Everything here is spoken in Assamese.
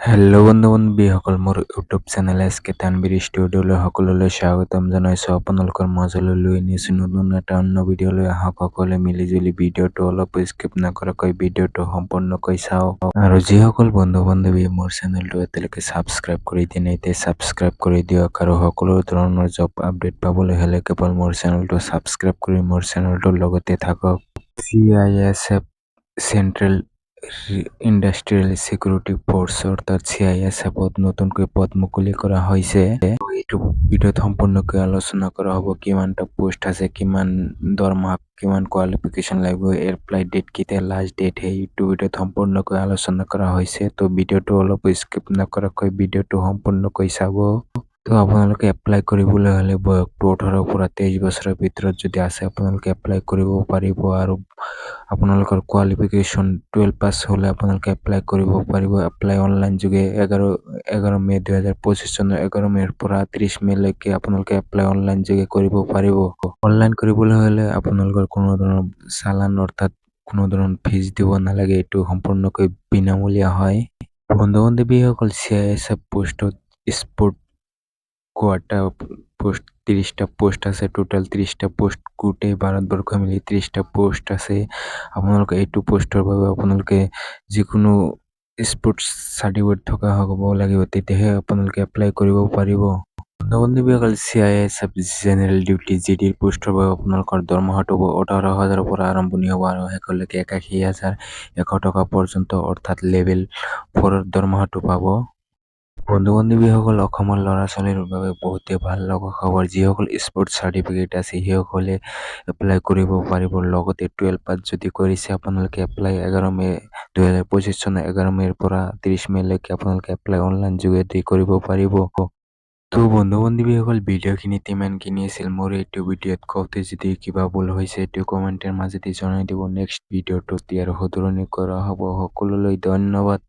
হেল্ল' বন্ধু বান্ধৱীসকল, মোৰ ইউটিউব চেনেল এছ কে তানবীৰ ষ্টুডিঅ'লৈ সকলোলৈ স্বাগতম জনাইছোঁ। আপোনালোকৰ মাজলৈ লৈ আনিছোঁ নতুন এটা অন্য ভিডিঅ'লৈ। আহক সকলোৱে মিলিজুলি ভিডিঅ'টো অলপ স্কিপ নকৰাকৈ ভিডিঅ'টো সম্পূৰ্ণকৈ চাওক। আৰু যিসকল বন্ধু বান্ধৱীয়ে মোৰ চেনেলটো এতিয়ালৈকে ছাবস্ক্ৰাইব কৰি দিয়া নাই, এতিয়া ছাবস্ক্ৰাইব কৰি দিয়ক। আৰু সকলো ধৰণৰ জব আপডেট পাবলৈ হ'লে কেৱল মোৰ চেনেলটো ছাবস্ক্ৰাইব কৰি মোৰ চেনেলটোৰ লগতে থাকক। CISF central industrial security force অৰ্থাৎ CISFত নতুনকৈ পদ মুকলি কৰা হৈছে। এইটো ভিডিঅ'ত সম্পূৰ্ণকৈ আলোচনা কৰা হ'ব। কিমানটা পোষ্ট আছে, কিমান দৰমহা, কিমান কোৱালিফিকেশ্যন লাগিব, এপ্লাই ডেট কেতিয়া, লাষ্ট ডেট, সেইটো ভিডিঅ'ত সম্পূৰ্ণকৈ আলোচনা কৰা হৈছে। তো ভিডিঅ'টো অলপ স্কিপ নকৰাকৈ ভিডিঅ'টো সম্পূৰ্ণকৈ চাব। তো আপোনালোকে এপ্লাই কৰিবলৈ হ'লে বয়সটো 18 পৰা 23 বছৰৰ ভিতৰত যদি আছে আপোনালোকে এপ্লাই কৰিব পাৰিব। আৰু আপোনালোকৰ কোৱালিফিকেশ্যন 12 পাছ হ'লে আপোনালোকে এপ্লাই কৰিব পাৰিব। এপ্লাই অনলাইন যোগে 11 মে 2025 চনৰ 11 মেৰ পৰা 30 মেলৈকে আপোনালোকে এপ্লাই অনলাইন যোগে কৰিব পাৰিব। অনলাইন কৰিবলৈ হ'লে আপোনালোকৰ কোনো ধৰণৰ চালান অৰ্থাৎ কোনো ধৰণৰ ফিজ দিব নালাগে, এইটো সম্পূৰ্ণকৈ বিনামূলীয়া হয়। বন্ধু বান্ধৱীসকল, CISF পোষ্টত স্পৰ্ট কোৱাটা পোষ্ট 30টা পোষ্ট আছে। টোটাল 30টা পোষ্ট, গোটেই ভাৰতবৰ্ষ মিলি 30টা পোষ্ট আছে। আপোনালোকে এইটো পোষ্টৰ বাবে আপোনালোকে যিকোনো স্পৰ্টছ চাৰ্টিফিকেট থকা হ'ব লাগিব, তেতিয়াহে আপোনালোকে এপ্লাই কৰিব পাৰিব। বন্ধু বান্ধৱীসকল, CISF জেনেৰেল ডিউটি GDৰ পোষ্টৰ বাবে আপোনালোকৰ দৰমহাটো 18,000 পৰা আৰম্ভণি হ'ব আৰু শেষলৈকে 81,100 টকা পৰ্যন্ত অৰ্থাৎ লেভেল 4ৰ দৰমহাটো পাব। বন্ধু বান্ধৱীসকল, অসমৰ ল'ৰা ছোৱালীৰ বাবে বহুতেই ভাল লগা খবৰ। যিসকল স্পৰ্টছ চাৰ্টিফিকেট আছে সেইসকলে এপ্লাই কৰিব পাৰিব। লগতে 12 পাছ যদি কৰিছে আপোনালোকে এপ্লাই 11 মে 2025 চনৰ 11 মেৰ পৰা 30 মেলৈকে আপোনালোকে এপ্লাই অনলাইন যোগেদি কৰিব পাৰিব। তো বন্ধু বান্ধৱীসকল, ভিডিঅ'খিনিত ইমানখিনি আছিল। মোৰ এইটো ভিডিঅ'ত কওঁতে যদি কিবা ভুল হৈছে এইটো কমেণ্টৰ মাজেদি জনাই দিব। নেক্সট ভিডিঅ'টোত ইয়াৰ শুধৰণি কৰা হ'ব। সকলোলৈ ধন্যবাদ।